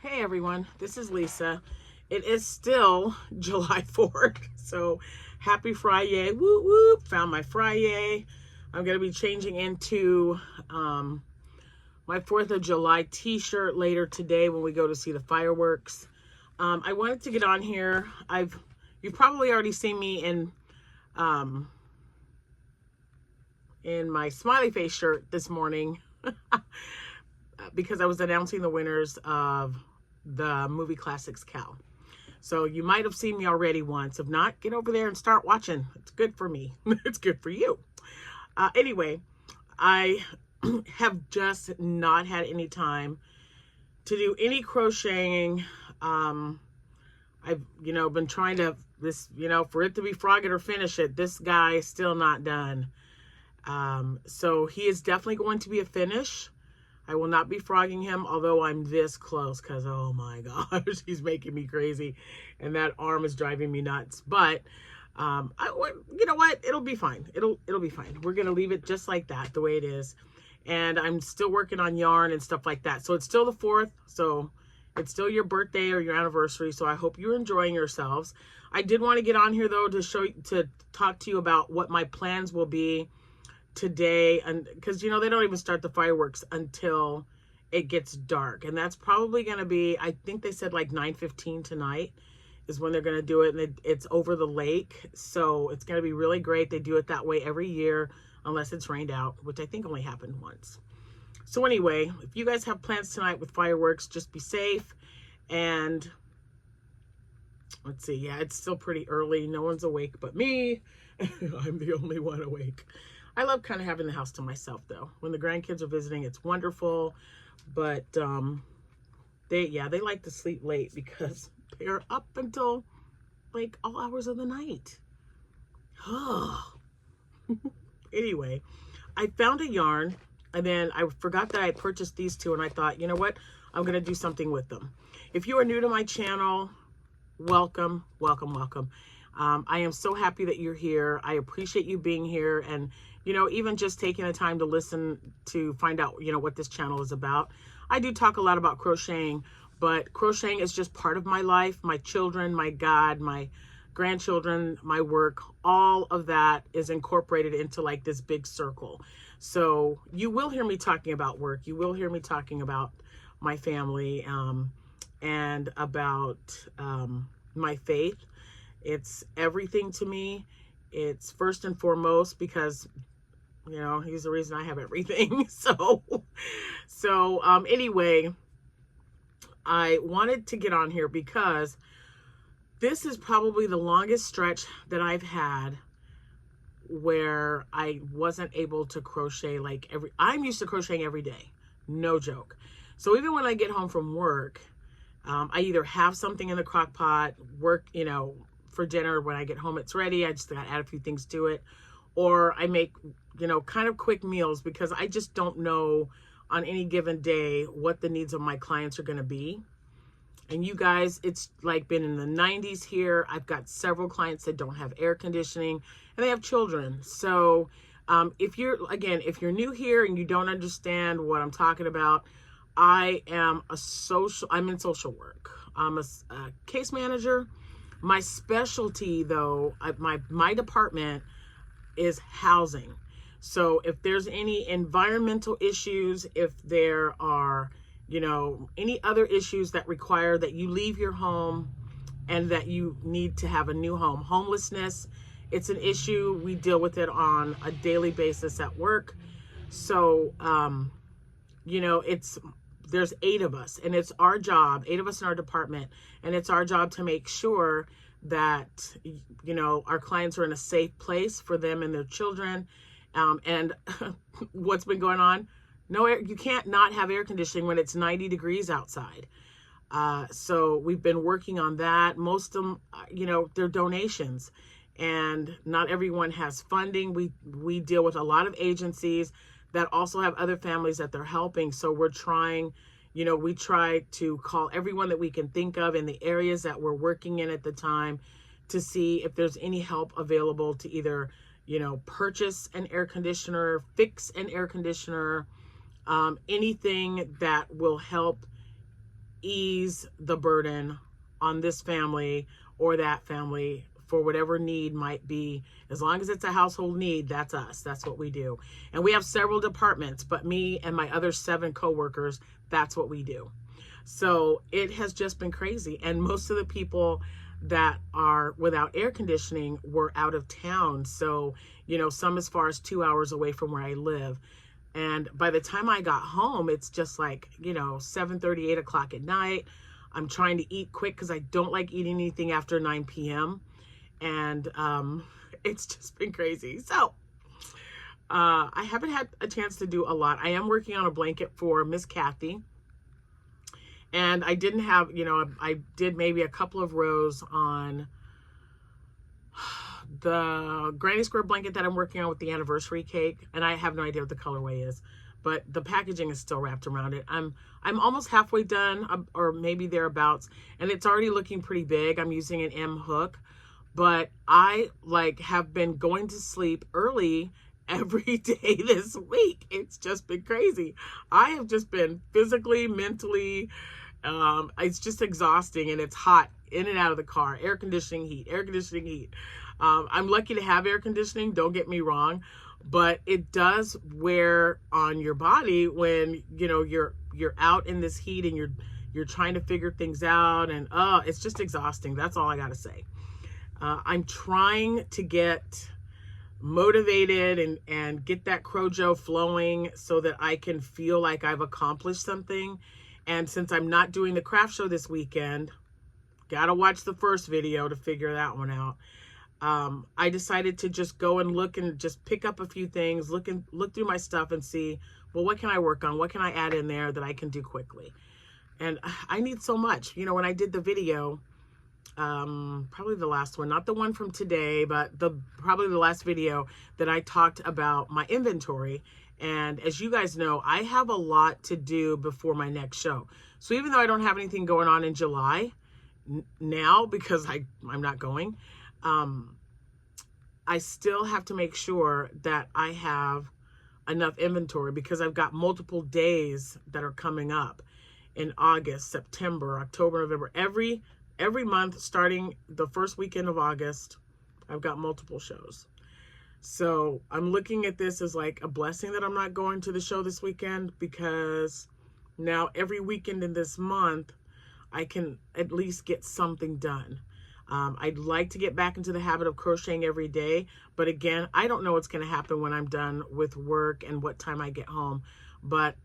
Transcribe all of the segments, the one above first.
Hey everyone, this is Lisa. It is still July 4th, so happy Friday. Whoop whoop, found my Friday. I'm going to be changing into my 4th of July t-shirt later today when we go to see the fireworks. I wanted to get on here. You've probably already seen me in my smiley face shirt this morning because I was announcing the winners of the Movie Classics Cal. So you might have seen me already once. If not, get over there and start watching. It's good for me. It's good for you. Anyway, I have just not had any time to do any crocheting. I've, been trying to, for it to be frog it or finish it. This guy is still not done. So he is definitely going to be a finish. I will not be frogging him, although I'm this close because, oh my gosh, he's making me crazy. And that arm is driving me nuts. But, you know what? It'll be fine. It'll be fine. We're going to leave it just like that, the way it is. And I'm still working on yarn and stuff like that. So it's still the 4th. So it's still your birthday or your anniversary. So I hope you're enjoying yourselves. I did want to get on here, though, to talk to you about what my plans will be today, and because they don't even start the fireworks until it gets dark, and that's probably going to be, I think they said like 9:15 tonight is when they're going to do it, and it's over the lake, so it's going to be really great. They do it that way every year unless it's rained out, which I think only happened once. So anyway, if you guys have plans tonight with fireworks, just be safe. And let's see, yeah, it's still pretty early. No one's awake but me. I'm the only one awake. I love kind of having the house to myself, though. When the grandkids are visiting, it's wonderful. But they like to sleep late because they're up until like all hours of the night. Anyway, I found a yarn, and then I forgot that I purchased these two, and I thought, you know what? I'm going to do something with them. If you are new to my channel, welcome, welcome, welcome. I am so happy that you're here. I appreciate you being here, and even just taking the time to listen to find out, what this channel is about. I do talk a lot about crocheting, but crocheting is just part of my life, my children, my God, my grandchildren, my work, all of that is incorporated into like this big circle. So you will hear me talking about work. You will hear me talking about my family, and about my faith. It's everything to me. It's first and foremost because he's the reason I have everything. Anyway, I wanted to get on here because this is probably the longest stretch that I've had where I wasn't able to crochet I'm used to crocheting every day. No joke. So even when I get home from work, I either have something in the crock pot, work, for dinner. When I get home, it's ready. I just got to add a few things to it. Or I make, kind of quick meals because I just don't know on any given day what the needs of my clients are going to be. And you guys, it's like been in the 90s here. I've got several clients that don't have air conditioning and they have children. So if you're new here and you don't understand what I'm talking about, I'm in social work. I'm a case manager. My specialty, though, my department is housing. So if there's any environmental issues, if there are, any other issues that require that you leave your home and that you need to have a new home, homelessness, it's an issue. We deal with it on a daily basis at work. So, there's 8 of us, and it's our job, 8 of us in our department, and it's our job to make sure that, our clients are in a safe place for them and their children. And what's been going on? No air, you can't not have air conditioning when it's 90 degrees outside. So we've been working on that. Most of them, they're donations, and not everyone has funding. We deal with a lot of agencies that also have other families that they're helping. So we're trying, we try to call everyone that we can think of in the areas that we're working in at the time to see if there's any help available to either, purchase an air conditioner, fix an air conditioner, anything that will help ease the burden on this family or that family for whatever need might be. As long as it's a household need, that's us. That's what we do. And we have several departments, but me and my other 7 coworkers, that's what we do. So it has just been crazy. And most of the people that are without air conditioning were out of town. So, you know, some as far as 2 hours away from where I live. And by the time I got home, it's just like, you know, 7:30, 8 o'clock at night. I'm trying to eat quick because I don't like eating anything after 9 p.m. And it's just been crazy. So I haven't had a chance to do a lot. I am working on a blanket for Miss Kathy. And I didn't have, you know, I did maybe a couple of rows on the Granny Square blanket that I'm working on with the anniversary cake. And I have no idea what the colorway is, but the packaging is still wrapped around it. I'm almost halfway done, or maybe thereabouts, and it's already looking pretty big. I'm using an M hook, but I have been going to sleep early every day this week. It's just been crazy. I have just been physically, mentally, it's just exhausting, and it's hot in and out of the car. Air conditioning, heat, air conditioning, heat. I'm lucky to have air conditioning, don't get me wrong, but it does wear on your body when, you know, you're out in this heat and you're trying to figure things out, and it's just exhausting. That's all I got to say. I'm trying to get motivated and get that Crojo flowing so that I can feel like I've accomplished something. And since I'm not doing the craft show this weekend, gotta watch the first video to figure that one out. I decided to just go and look and just pick up a few things, look through my stuff and see, well, what can I work on? What can I add in there that I can do quickly? And I need so much. You know, when I did the video, probably the last one, not the one from today, but probably the last video that I talked about my inventory. And as you guys know, I have a lot to do before my next show. So even though I don't have anything going on in July now, because I'm not going, I still have to make sure that I have enough inventory, because I've got multiple days that are coming up in August, September, October, November, every month, starting the first weekend of August, I've got multiple shows. So I'm looking at this as like a blessing that I'm not going to the show this weekend, because now every weekend in this month, I can at least get something done. I'd like to get back into the habit of crocheting every day, but again, I don't know what's going to happen when I'm done with work and what time I get home. But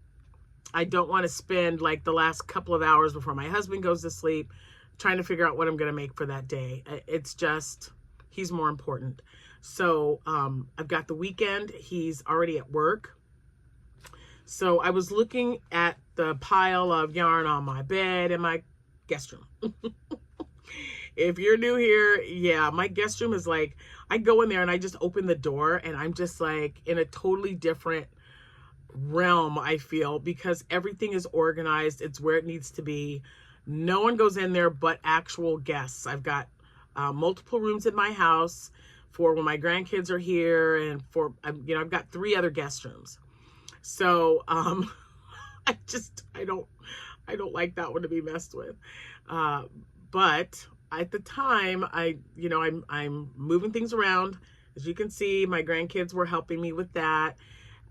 I don't want to spend like the last couple of hours before my husband goes to sleep trying to figure out what I'm going to make for that day. It's just, he's more important. So I've got the weekend. He's already at work. So I was looking at the pile of yarn on my bed in my guest room. If you're new here, yeah, my guest room is like, I go in there and I just open the door and I'm just like in a totally different realm, I feel, because everything is organized. It's where it needs to be. No one goes in there but actual guests. I've got multiple rooms in my house for when my grandkids are here, and for, you know, I've got 3 other guest rooms. So I don't like that one to be messed with. But at the time, I'm moving things around. As you can see, my grandkids were helping me with that.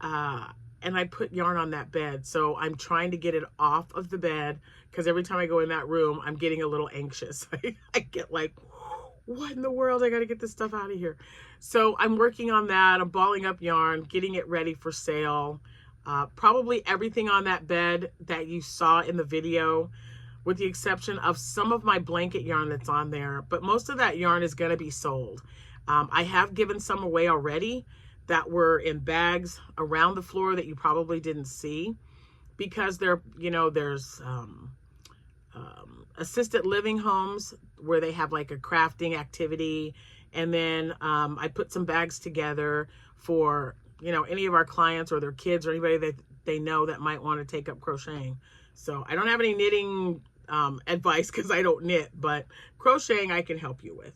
And I put yarn on that bed. So I'm trying to get it off of the bed, because every time I go in that room, I'm getting a little anxious. I get like, what in the world? I got to get this stuff out of here. So I'm working on that. I'm balling up yarn, getting it ready for sale. Probably everything on that bed that you saw in the video, with the exception of some of my blanket yarn that's on there. But most of that yarn is going to be sold. I have given some away already that were in bags around the floor that you probably didn't see, because there's assisted living homes where they have like a crafting activity. And then I put some bags together for, any of our clients or their kids or anybody that they know that might want to take up crocheting. So I don't have any knitting advice, because I don't knit, but crocheting I can help you with.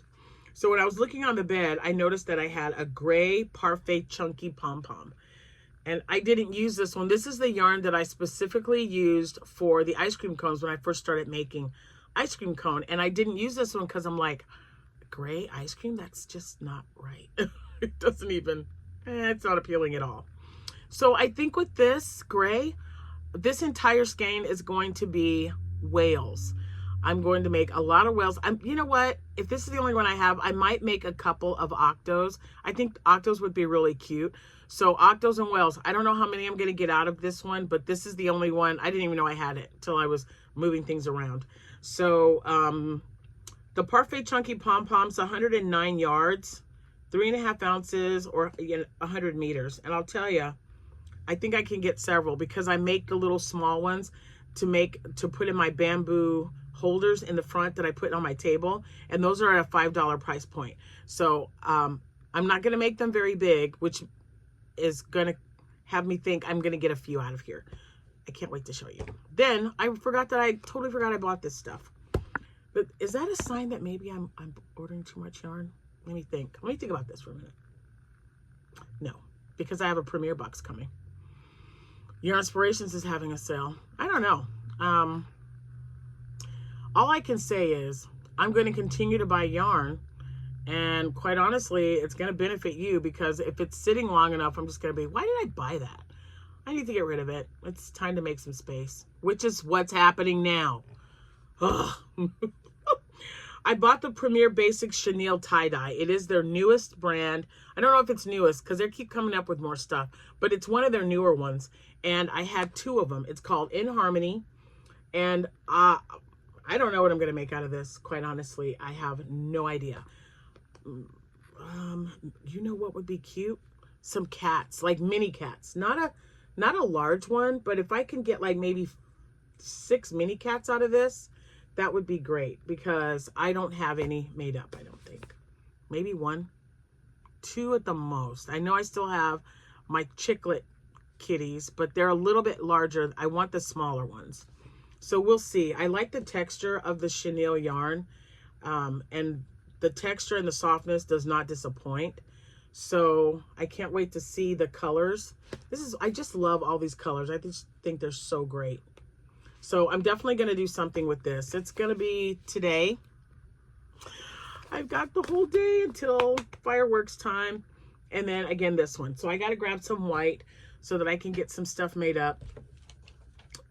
So when I was looking on the bed, I noticed that I had a gray parfait chunky pom-pom. And I didn't use this one. This is the yarn that I specifically used for the ice cream cones when I first started making ice cream cone. And I didn't use this one because I'm like, gray ice cream? That's just not right. It doesn't even, it's not appealing at all. So I think with this gray, this entire skein is going to be whales. I'm going to make a lot of whales. You know what? If this is the only one I have, I might make a couple of octos. I think octos would be really cute. So octos and whales. I don't know how many I'm going to get out of this one, but this is the only one. I didn't even know I had it until I was moving things around. So the Parfait Chunky Pom-Poms, 109 yards, 3.5 ounces, or 100 meters. And I'll tell you, I think I can get several because I make the little small ones to put in my bamboo holders in the front that I put on my table, and those are at a $5 price point. So I'm not going to make them very big, which is going to have me think I'm going to get a few out of here. I can't wait to show you. Then I totally forgot I bought this stuff. But is that a sign that maybe I'm ordering too much yarn? Let me think about this for a minute. No, because I have a premiere box coming. Yarn Inspirations is having a sale. I don't know. All I can say is I'm going to continue to buy yarn, and quite honestly, it's going to benefit you, because if it's sitting long enough, I'm just going to be, why did I buy that? I need to get rid of it. It's time to make some space, which is what's happening now. Ugh. I bought the Premier Basics Chenille tie-dye. It is their newest brand. I don't know if it's newest because they keep coming up with more stuff, but it's one of their newer ones. And I had 2 of them. It's called In Harmony. And I don't know what I'm going to make out of this. Quite honestly, I have no idea. You know what would be cute? Some cats, like mini cats. Not a large one, but if I can get like maybe 6 mini cats out of this, that would be great, because I don't have any made up, I don't think. Maybe 1, 2 at the most. I know I still have my chiclet kitties, but they're a little bit larger. I want the smaller ones. So we'll see. I like the texture of the chenille yarn, and the texture and the softness does not disappoint. So I can't wait to see the colors. I just love all these colors. I just think they're so great. So I'm definitely going to do something with this. It's going to be today. I've got the whole day until fireworks time. And then again, this one. So I got to grab some white so that I can get some stuff made up.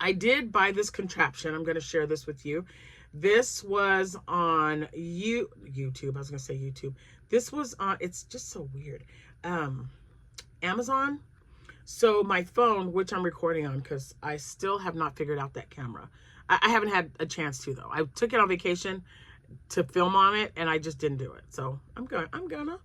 I did buy this contraption. I'm going to share this with you. This was on YouTube. I was going to say YouTube. This was on, it's just so weird. Amazon. So my phone, which I'm recording on, because I still have not figured out that camera. I haven't had a chance to, though. I took it on vacation to film on it, and I just didn't do it. So I'm gonna.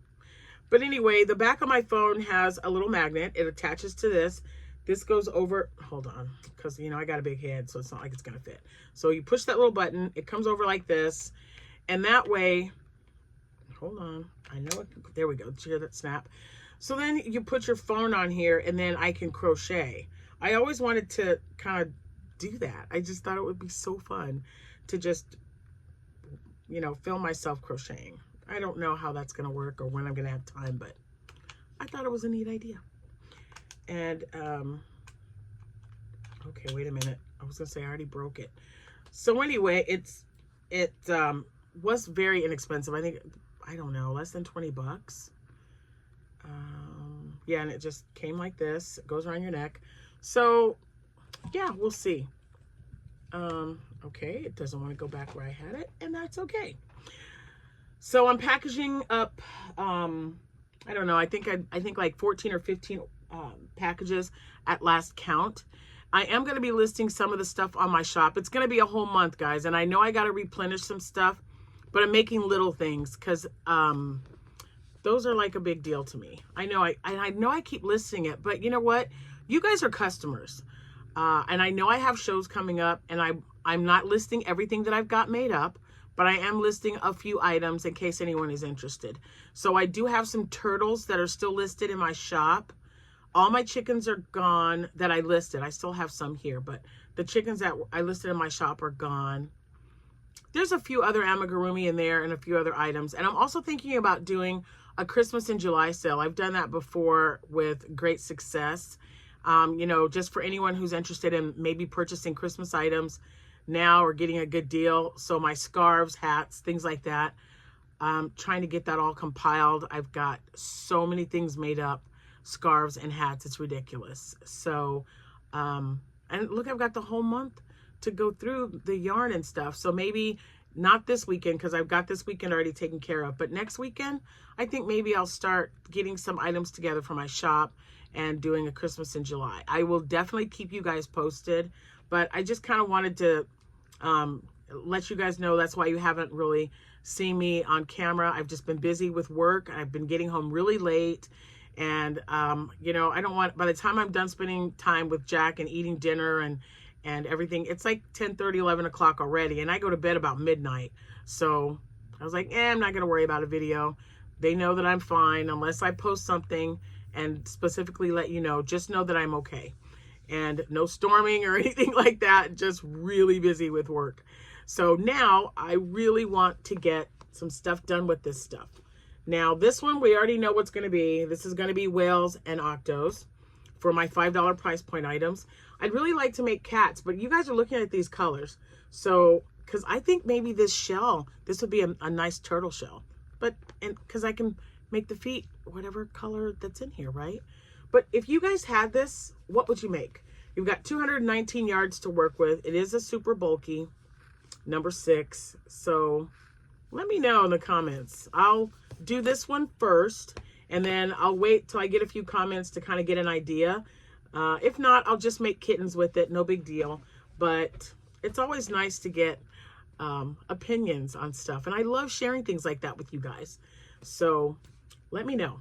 But anyway, the back of my phone has a little magnet. It attaches to this. This goes over, hold on, because, you know, I got a big head, so it's not like it's going to fit. So you push that little button. It comes over like this. And that way, hold on. I know it. There we go. Did you hear that snap? So then you put your phone on here, and then I can crochet. I always wanted to kind of do that. I just thought it would be so fun to just, you know, film myself crocheting. I don't know how that's going to work or when I'm going to have time, but I thought it was a neat idea. And, okay, wait a minute. I was going to say I already broke it. So anyway, it was very inexpensive. I think, I don't know, less than 20 bucks. Yeah, and it just came like this. It goes around your neck. So yeah, we'll see. Okay, it doesn't want to go back where I had it, and that's okay. So I'm packaging up, I don't know, I think like 14 or 15 packages at last count. I am going to be listing some of the stuff on my shop. It's going to be a whole month, guys, and I know I got to replenish some stuff, but I'm making little things because those are like a big deal to me. I know I keep listing it, but you know what? You guys are customers. And I know I have shows coming up, and I'm not listing everything that I've got made up, but I am listing a few items in case anyone is interested. So I do have some turtles that are still listed in my shop. All my chickens are gone that I listed. I still have some here, but the chickens that I listed in my shop are gone. There's a few other amigurumi in there and a few other items. And I'm also thinking about doing a Christmas in July sale. I've done that before with great success. You know, just for anyone who's interested in maybe purchasing Christmas items now or getting a good deal. So my scarves, hats, things like that. Trying to get that all compiled. I've got so many things made up, scarves and hats. It's ridiculous. So, and look, I've got the whole month to go through the yarn and stuff. So maybe not this weekend, because I've got this weekend already taken care of, but next weekend, I think maybe I'll start getting some items together for my shop and doing a Christmas in July. I will definitely keep you guys posted, but I just kind of wanted to let you guys know that's why you haven't really seen me on camera. I've just been busy with work. I've been getting home really late, and you know, I don't want, by the time I'm done spending time with Jack and eating dinner and everything, it's like 10:30, 11 o'clock already, and I go to bed about midnight. So I was like, I'm not gonna worry about a video. They know that I'm fine unless I post something and specifically let you know. Just know that I'm okay, and no storming or anything like that. Just really busy with work. So now I really want to get some stuff done with this stuff. Now this one, we already know what's going to be. This is going to be whales and octos for my $5 price point items. I'd really like to make cats, but you guys are looking at these colors. So, because I think maybe this shell, this would be a nice turtle shell. But, and because I can make the feet whatever color that's in here, right? But if you guys had this, what would you make? You've got 219 yards to work with. It is a super bulky, number 6. So let me know in the comments. I'll do this one first, and then I'll wait till I get a few comments to kind of get an idea. If not, I'll just make kittens with it. No big deal. But it's always nice to get opinions on stuff. And I love sharing things like that with you guys. So let me know.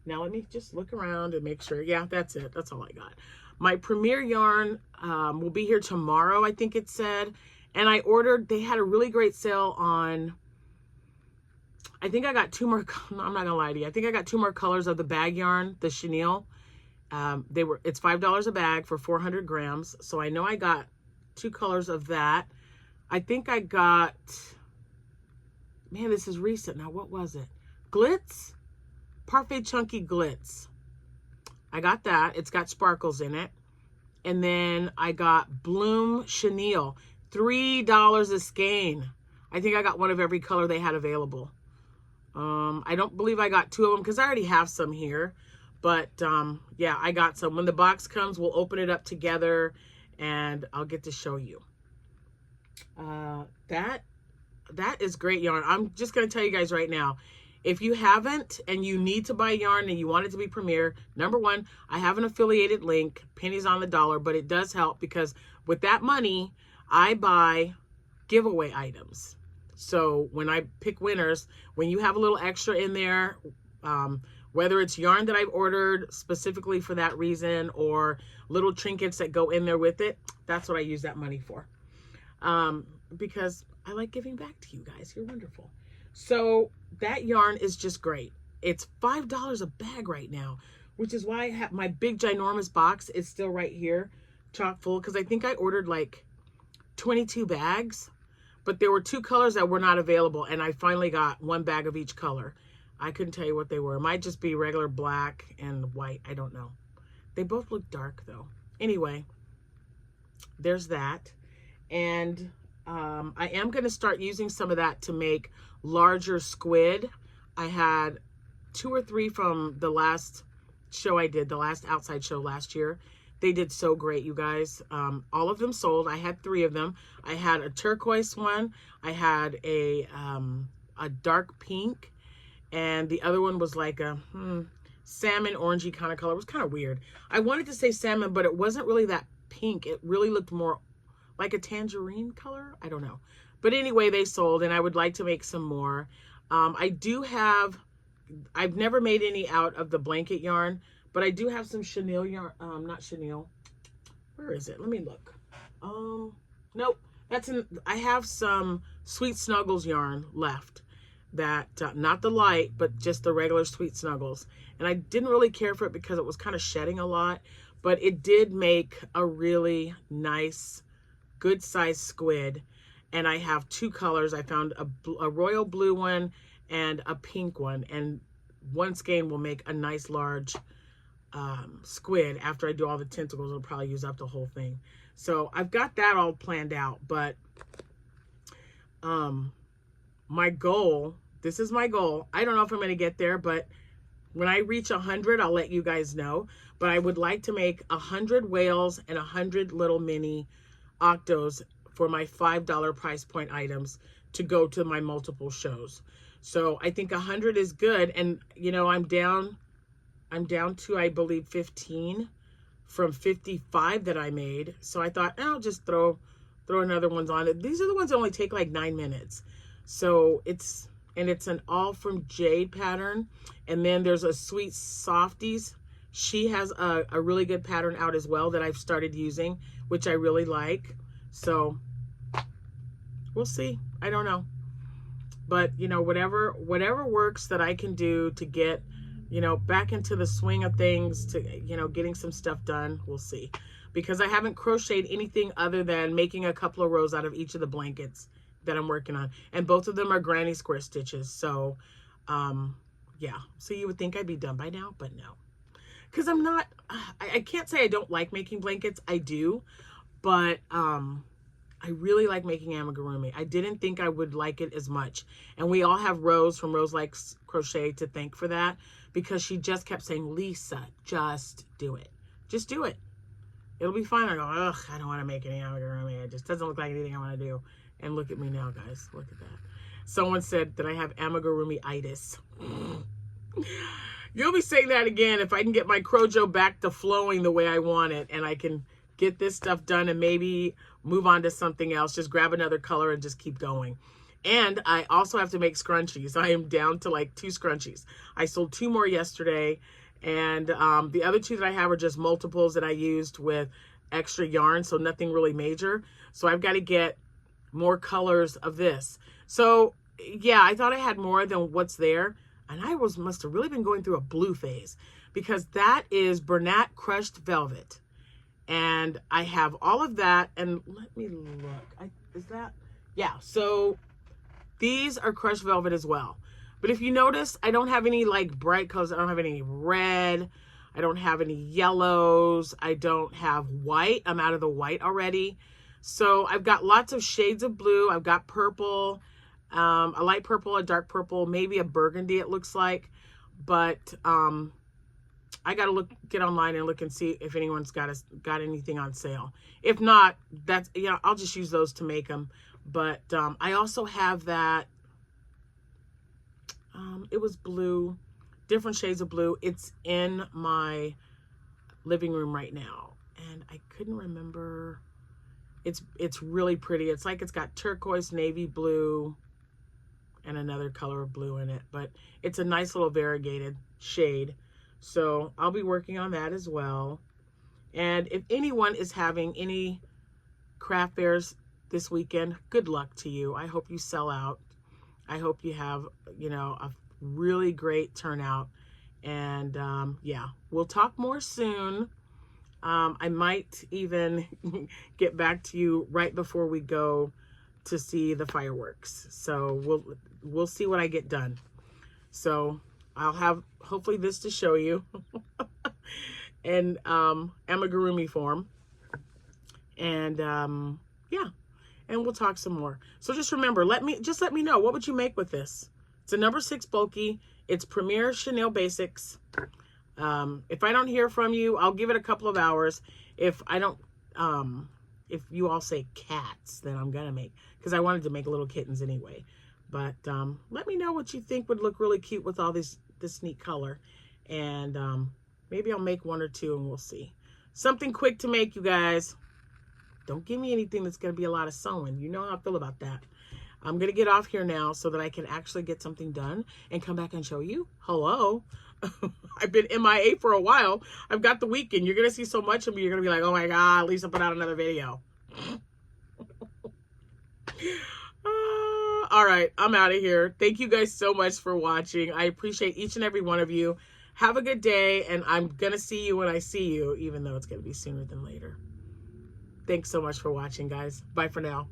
Now let me just look around and make sure. Yeah, that's it. That's all I got. My premier yarn will be here tomorrow, I think it said. And I ordered, they had a really great sale on, I think I got 2 more, I'm not gonna lie to you. I think I got 2 more colors of the bag yarn, the chenille. It's $5 a bag for 400 grams. So I know I got 2 colors of that. I think I got, man, this is recent. Now, what was it? Glitz? Parfait Chunky Glitz. I got that. It's got sparkles in it. And then I got Bloom Chenille. $3 a skein. I think I got one of every color they had available. I don't believe I got 2 of them because I already have some here. But yeah, I got some. When the box comes, we'll open it up together and I'll get to show you. That is great yarn. I'm just going to tell you guys right now, if you haven't and you need to buy yarn and you want it to be premier, number 1, I have an affiliated link, pennies on the dollar, but it does help because with that money, I buy giveaway items. So when I pick winners, when you have a little extra in there, whether it's yarn that I've ordered specifically for that reason or little trinkets that go in there with it, that's what I use that money for. Because I like giving back to you guys. You're wonderful. So that yarn is just great. It's $5 a bag right now, which is why I have my big ginormous box is still right here, chock full, because I think I ordered like 22 bags, but there were 2 colors that were not available, and I finally got 1 bag of each color. I couldn't tell you what they were. It might just be regular black and white. I don't know. They both look dark though. Anyway, there's that. And I am going to start using some of that to make larger squid. I had 2 or 3 from the last show I did, the last outside show last year. They did so great, you guys. All of them sold. I had 3 of them. I had a turquoise one. I had a dark pink. And the other one was like a salmon orangey kind of color. It was kind of weird. I wanted to say salmon, but it wasn't really that pink. It really looked more like a tangerine color. I don't know. But anyway, they sold, and I would like to make some more. I do have, I've never made any out of the blanket yarn, but I do have some chenille yarn. Not chenille. Where is it? Let me look. Nope. I have some Sweet Snuggles yarn left. That, not the light, but just the regular Sweet Snuggles. And I didn't really care for it because it was kind of shedding a lot, but it did make a really nice, good size squid. And I have 2 colors. I found a royal blue one and a pink one. And one skein will make a nice large squid. After I do all the tentacles, it'll probably use up the whole thing. So I've got that all planned out, but my goal, this is my goal. I don't know if I'm going to get there, but when I reach 100, I'll let you guys know. But I would like to make 100 whales and 100 little mini octos for my $5 price point items to go to my multiple shows. So I think 100 is good. And, you know, I'm down to, I believe, 15 from 55 that I made. So I thought, I'll just throw another ones on it. These are the ones that only take like 9 minutes. So it's an all from Jade pattern. And then there's a Sweet Softies. She has a really good pattern out as well that I've started using, which I really like. So we'll see. I don't know. But, you know, whatever works that I can do to get, you know, back into the swing of things, to, you know, getting some stuff done, we'll see. Because I haven't crocheted anything other than making a couple of rows out of each of the blankets that I'm working on. And both of them are granny square stitches. So, yeah. So you would think I'd be done by now, but no. Because I'm not, I can't say I don't like making blankets. I do. But I really like making amigurumi. I didn't think I would like it as much. And we all have Rose from Rose Likes Crochet to thank for that. Because she just kept saying, Lisa, just do it. Just do it. It'll be fine. I go, ugh, I don't want to make any amigurumi. It just doesn't look like anything I want to do. And look at me now, guys. Look at that. Someone said that I have amigurumi-itis. You'll be saying that again if I can get my Crojo back to flowing the way I want it. And I can get this stuff done and maybe move on to something else. Just grab another color and just keep going. And I also have to make scrunchies. I am down to like 2 scrunchies. I sold 2 more yesterday. And the other 2 that I have are just multiples that I used with extra yarn. So nothing really major. So I've got to get more colors of this. So yeah, I thought I had more than what's there. And I must have really been going through a blue phase. Because that is Bernat Crushed Velvet. And I have all of that. And let me look. Is that? Yeah. So these are crushed velvet as well. But if you notice, I don't have any like bright colors. I don't have any red. I don't have any yellows. I don't have white. I'm out of the white already. So I've got lots of shades of blue. I've got purple, a light purple, a dark purple, maybe a burgundy it looks like. But I got to get online and look and see if anyone's got anything on sale. If not, that's, yeah, I'll just use those to make them. But I also have that, it was blue, different shades of blue. It's in my living room right now. And I couldn't remember. It's really pretty. It's like it's got turquoise, navy blue, and another color of blue in it. But it's a nice little variegated shade. So I'll be working on that as well. And if anyone is having any craft fairs this weekend, good luck to you. I hope you sell out. I hope you have, you know, a really great turnout. And yeah, we'll talk more soon. I might even get back to you right before we go to see the fireworks. So we'll see what I get done. So I'll have hopefully this to show you in amigurumi form. And yeah, and we'll talk some more. So just remember, let me know, what would you make with this? It's a number 6 bulky. It's Premier Chenille Basics. If I don't hear from you, I'll give it a couple of hours. If I don't, if you all say cats, then I'm gonna make, because I wanted to make little kittens anyway. But let me know what you think would look really cute with all this neat color. And maybe I'll make 1 or 2 and we'll see. Something quick to make, you guys. Don't give me anything that's going to be a lot of sewing. You know how I feel about that. I'm going to get off here now so that I can actually get something done and come back and show you. Hello. I've been MIA for a while. I've got the weekend. You're going to see so much of me. You're going to be like, oh my God, Lisa put out another video. All right, I'm out of here. Thank you guys so much for watching. I appreciate each and every one of you. Have a good day, and I'm going to see you when I see you, even though it's going to be sooner than later. Thanks so much for watching, guys. Bye for now.